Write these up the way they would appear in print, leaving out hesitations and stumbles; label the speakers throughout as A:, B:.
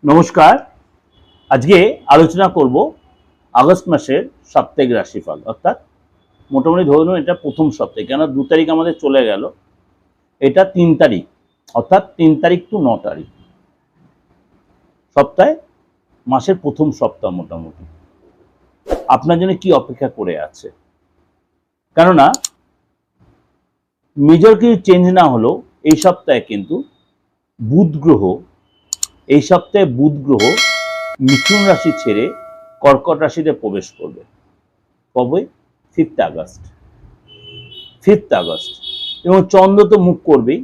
A: নমস্কার। আজকে আলোচনা করব আগস্ট মাসের সাপ্তাহিক রাশিফল, অর্থাৎ মোটামুটি ধরুন এটা প্রথম সপ্তাহে, কেন 2 তারিখ আমাদের চলে গেল, এটা 3 তারিখ, অর্থাৎ 3 তারিখ টু 9 তারিখ সপ্তাহে, মাসের প্রথম সপ্তাহ। মোটামুটি আপনার জন্য কি অপেক্ষা করে আছে? কেননা মেজর কিছু চেঞ্জ না হলেও এই সপ্তাহে কিন্তু বুধ গ্রহ মিথুন রাশি ছেড়ে কর্কট রাশিতে প্রবেশ করবে। কবে? 5th August. এবং চন্দ্র তো মুখ করবেই,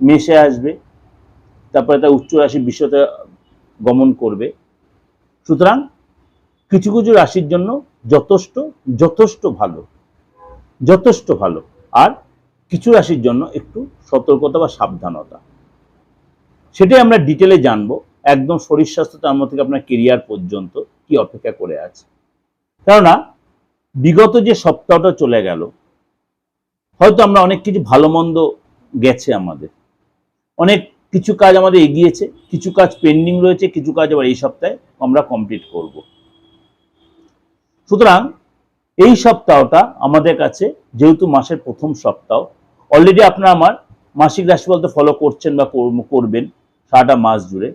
A: মেষে আসবে, তারপরে তার উচ্চ রাশি বৃষতে গমন করবে। সুতরাং কিছু কিছু রাশির জন্য যথেষ্ট ভালো, আর কিছু রাশির জন্য একটু সতর্কতা বা সাবধানতা, সেটাই আমরা ডিটেলে জানবো। একদম শরীর স্বাস্থ্য, তার মধ্যে থেকে আপনার কেরিয়ার পর্যন্ত কি অপেক্ষা করে আছে। কেননা বিগত যে সপ্তাহটা চলে গেল, হয়তো আমরা অনেক কিছু ভালো মন্দ গেছে, আমাদের অনেক কিছু কাজ আমাদের এগিয়েছে, কিছু কাজ পেন্ডিং রয়েছে, কিছু কাজ আবার এই সপ্তাহে আমরা কমপ্লিট করব। সুতরাং এই সপ্তাহটা আমাদের কাছে, যেহেতু মাসের প্রথম সপ্তাহ, অলরেডি আপনারা আমার মাসিক রাশিফল তো ফলো করছেন বা করবেন সারাটা মাস জুড়ে,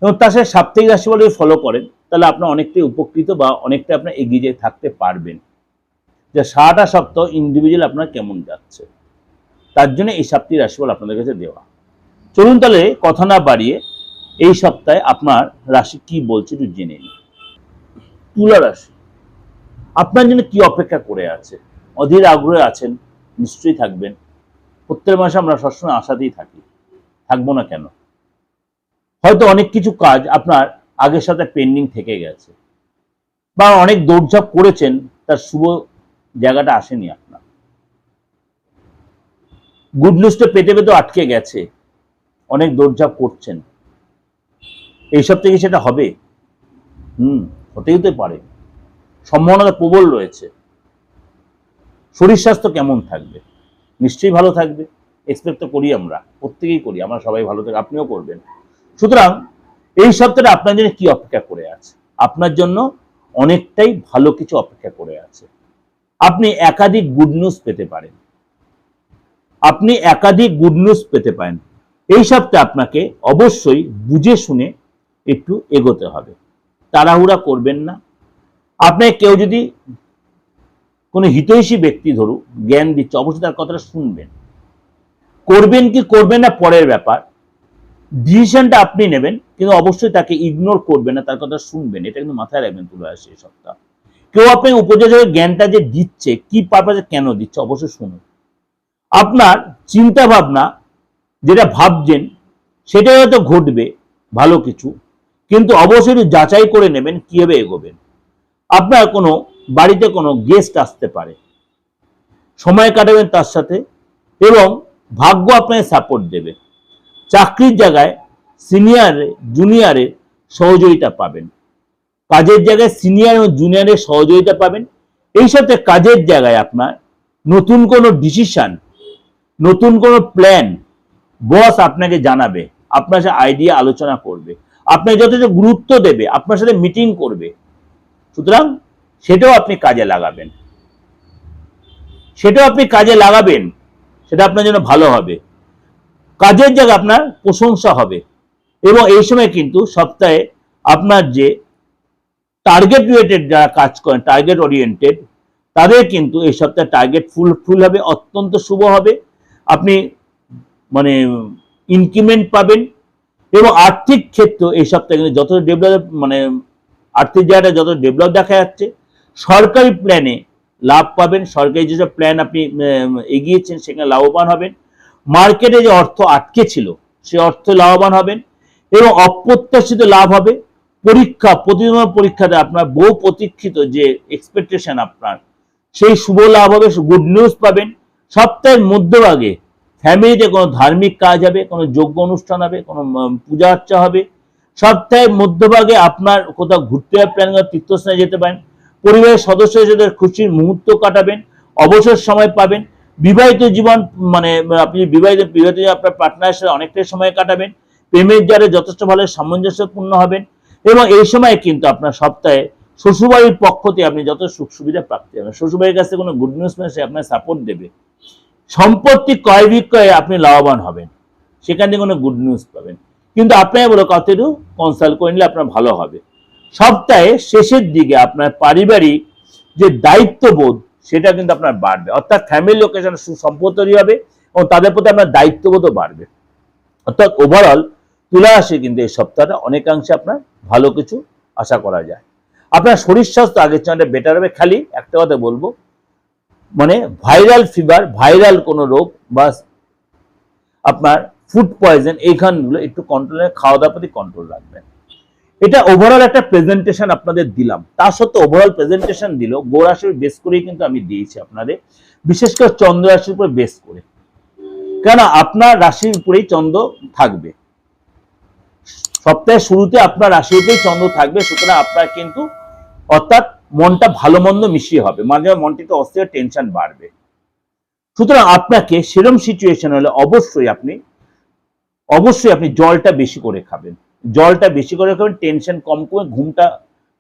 A: এবং তার সাথে সাপ্তাহিক রাশিফল যদি ফলো করেন, তাহলে আপনার অনেকটাই উপকৃত বা অনেকটা আপনার এগিয়ে যেয়ে থাকতে পারবেন, যে সারাটা সপ্তাহ ইন্ডিভিজুয়াল আপনার কেমন যাচ্ছে। তার জন্য এই সাপ্তাহিক রাশিফল আপনাদের কাছে দেওয়া। চলুন তাহলে কথা না বাড়িয়ে এই সপ্তাহে আপনার রাশি কি বলছে একটু জেনে নিন। তুলা রাশি, আপনার জন্য কি অপেক্ষা করে আছে? অধীর আগ্রহে আছেন, নিশ্চয়ই থাকবেন। প্রত্যেক মাসে আমরা সবসময় আশাতেই থাকবো না কেন? হয়তো অনেক কিছু কাজ আপনার আগের সাথে পেন্ডিং থেকে গেছে, বা অনেক দৌড়ঝাঁপ করেছেন, তার শুভ জায়গাটা আসেনি আপনার। গুড নিউজটা পেতে আটকে গেছে, অনেক দৌড়ঝাঁপ করছেন, এইসব থেকে সেটা হবে। হতেই তো পারে, সম্ভাবনা প্রবল রয়েছে। শরীর স্বাস্থ্য কেমন থাকবে? নিশ্চয়ই ভালো থাকবে, এক্সপেক্ট তো করি, আমরা প্রত্যেকেই করি, আমরা সবাই ভালো থাকি, আপনিও করবেন। সুতরাং এই সপ্তাহে আপনার জন্য কি অপেক্ষা করে আছে? আপনার জন্য অনেকটাই ভালো কিছু অপেক্ষা করে আছে। আপনি একাধিক গুড নিউজ পেতে পারেন, এই সপ্তাহে আপনাকে অবশ্যই বুঝে শুনে একটু এগোতে হবে, তাড়াহুড়া করবেন না। আপনাকে কেউ যদি কোনো হিতৈষী ব্যক্তি ধরুন জ্ঞান দিচ্ছে, অবশ্যই তার কথাটা শুনবেন। করবেন কি করবেন না পরের ব্যাপার, ডিসিশনটা আপনি নেবেন, কিন্তু অবশ্যই তাকে ইগনোর করবেন না, তার কথা শুনবেন। এটা কিন্তু মাথায় রাখবেন তুলে আসে এই সপ্তাহ। কেউ আপনি উপযোজক জ্ঞানটা যে দিচ্ছে, কি পারপাসে কেন দিচ্ছে, অবশ্যই শুনুন। আপনার চিন্তা ভাবনা যেটা ভাবছেন সেটা হয়তো ঘটবে ভালো কিছু, কিন্তু অবশ্যই যাচাই করে নেবেন কিভাবে এগোবেন। আপনার কোনো বাড়িতে কোনো গেস্ট আসতে পারে, সময় কাটাবেন তার সাথে, এবং ভাগ্য আপনাকে সাপোর্ট দেবে। চাকরির জায়গায় সিনিয়র জুনিয়রের সহযোগিতা পাবেন, কাজের জায়গায় সিনিয়র এবং জুনিয়রের সহযোগিতা পাবেন। এই সাথে কাজের জায়গায় আপনার নতুন কোনো ডিসিশন, নতুন কোনো প্ল্যান বস আপনাকে জানাবে, আপনার সাথে আইডিয়া আলোচনা করবে, আপনাকে যথেষ্ট গুরুত্ব দেবে, আপনার সাথে মিটিং করবে। সুতরাং সেটাও আপনি কাজে লাগাবেন, সেটা আপনার জন্য ভালো হবে। কাজের জায়গায় আপনার প্রশংসা হবে, এবং এই সময় কিন্তু সপ্তাহে আপনার যে টার্গেট রিলেটেড যারা কাজ করেন, টার্গেট ওরিয়েন্টেড, তাদের কিন্তু এই সপ্তাহে টার্গেট ফুল হবে, অত্যন্ত শুভ হবে। আপনি মানে ইনক্রিমেন্ট পাবেন, এবং আর্থিক ক্ষেত্র এই সপ্তাহে কিন্তু যত ডেভেলপ, আর্থিক জায়গাটা যত ডেভেলপ দেখা যাচ্ছে। সরকারি প্ল্যানে লাভ পাবেন, সরকারি যেসব প্ল্যান আপনি এগিয়েছেন সেখানে লাভবান হবেন। মার্কেটে যে অর্থ আটকে ছিল সে অর্থ লাভবান হবেন, এবং অপ্রত্যাশিত লাভ হবে। প্রতিদিনের পরীক্ষাতে আপনার বহু প্রতীক্ষিত যে এক্সপেকটেশন আপনার, সেই শুভ লাভ হবে, গুড নিউজ পাবেন। সপ্তাহের মধ্যভাগে ফ্যামিলিতে কোনো ধার্মিক কাজ হবে, কোনো যজ্ঞ অনুষ্ঠান হবে, কোনো পূজা অর্চা হবে। সপ্তাহের মধ্যভাগে আপনার কোথাও ঘুরতে যাওয়ার প্ল্যান, তীর্থস্থানে যেতে পারেন। পরিবারের সদস্য হিসেবে খুশির মুহূর্ত কাটাবেন, অবসর সময় পাবেন। বিবাহিত জীবন, আপনি বিবাহিত আপনার পার্টনারের সাথে অনেকটাই সময় কাটাবেন। প্রেমের জালে যথেষ্ট ভালো সামঞ্জস্যপূর্ণ হবেন, এবং এই সময় কিন্তু আপনার সপ্তাহে শ্বশুরবাড়ির পক্ষ থেকে আপনি যত সুখ সুবিধা প্রাপ্তি হবেন। শ্বশুরবাড়ির কাছে কোনো গুড নিউজ মানে সে আপনার সাপোর্ট দেবে। সম্পত্তি ক্রয় বিক্রয়ে আপনি লাভবান হবেন, সেখান থেকে কোনো গুড নিউজ পাবেন। কিন্তু আপনাকে বলো কত একটু কনসাল্ট করে নিলে আপনার ভালো হবে। সপ্তাহে শেষের দিকে আপনার পারিবারিক যে দায়িত্ববোধ সেটা কিন্তু আপনার বাড়বে, অর্থাৎ ফ্যামিলি লোকেশন সুসম্পদ তৈরি হবে এবং তাদের প্রতি আপনার দায়িত্ববোধও বাড়বে। অর্থাৎ ওভারঅল তুলা রাশি কিন্তু এই সপ্তাহটা অনেকাংশে আপনার ভালো কিছু আশা করা যায়। আপনার শরীর স্বাস্থ্য আগের চেয়ে বেটার হবে। খালি একটা কথা বলবো, মানে ভাইরাল ফিভার, ভাইরাল কোনো রোগ বা আপনার ফুড পয়জন এইখানগুলো একটু কন্ট্রোলে, খাওয়া দাওয়ার প্রতি কন্ট্রোল রাখবেন। এটা ওভারঅল একটা প্রেজেন্টেশন আপনাদের দিলাম। তা সত্ত্বেও ওভারঅল প্রেজেন্টেশন দিল গো রাশির বেস করেই কিন্তু আমি দিয়েছি আপনাদের, বিশেষ করে চন্দ্র রাশির উপর বেস করে, কেন আপনার রাশির উপরেই চন্দ্র থাকবে। সপ্তাহের শুরুতে আপনার রাশির উপরেই চন্দ্র থাকবে, সুতরাং আপনার কিন্তু অর্থাৎ মনটা ভালো মন্দ মিশিয়ে হবে, মাঝে মাঝে মনটিতে অস্থির টেনশন বাড়বে। সুতরাং আপনাকে সেরম সিচুয়েশন হলে অবশ্যই আপনি জলটা বেশি করে খাবেন, জলটা বেশি করে খাবেন, টেনশন কম করে, ঘুমটা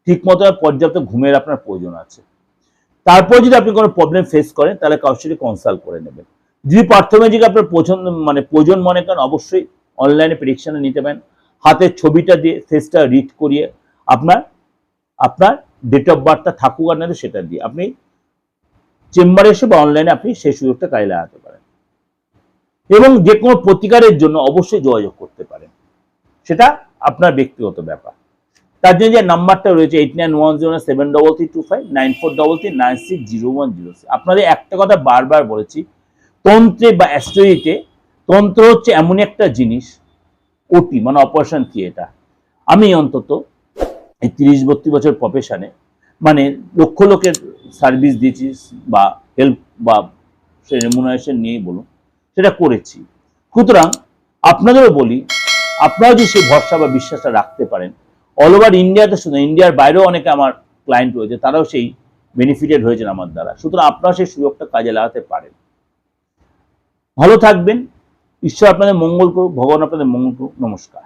A: ঠিক মতো পর্যাপ্ত ঘুমের আপনার প্রয়োজন আছে। তারপর যদি আপনি কোনো প্রবলেম ফেস করেন তাহলে কারোর সাথে কনসাল্ট করে নেবেন। যদি প্রাথমিক আপনার প্রয়োজন মনে করেন অবশ্যই অনলাইনে প্রেডিকশনে নিতে পারেন। হাতের ছবিটা দিয়ে ফেসটা রিড করিয়ে আপনার ডেট অফ বার্থটা থাকুক আর না সেটা দিয়ে আপনি চেম্বারে এসে বা অনলাইনে আপনি সেই সুযোগটা কাজে লাগাতে পারেন, এবং যে কোনো প্রতিকারের জন্য অবশ্যই যোগাযোগ করতে পারেন, সেটা আপনার ব্যক্তিগত ব্যাপার। তার জন্য যে নাম্বারটা রয়েছে 8910733394396010। আপনাদের একটা কথা বারবার বলেছি, তন্ত্রে বা অ্যাস্ট্রোলজিতে তন্ত্র হচ্ছে এমন একটা জিনিস, ওটি মানে অপারেশন থিয়েটার। আমি অন্তত এই 30-32 বছর প্রফেশনে মানে লক্ষ লোকের সার্ভিস দিয়েছি বা হেল্প বা রেমুনারেশন নিয়েই বলুন, সেটা করেছি। সুতরাং আপনাদেরও বলি, আপনারা যদি সেই ভরসা বা বিশ্বাসটা রাখতে পারেন, অল ওভার ইন্ডিয়াতে শুধু, ইন্ডিয়ার বাইরেও অনেকে আমার ক্লায়েন্ট রয়েছে, তারাও সেই বেনিফিটেড হয়েছেন আমার দ্বারা। সুতরাং আপনারা সেই সুযোগটা কাজে লাগাতে পারেন। ভালো থাকবেন, ঈশ্বর আপনাদের মঙ্গল করুক, ভগবান আপনাদের মঙ্গল করুক। নমস্কার।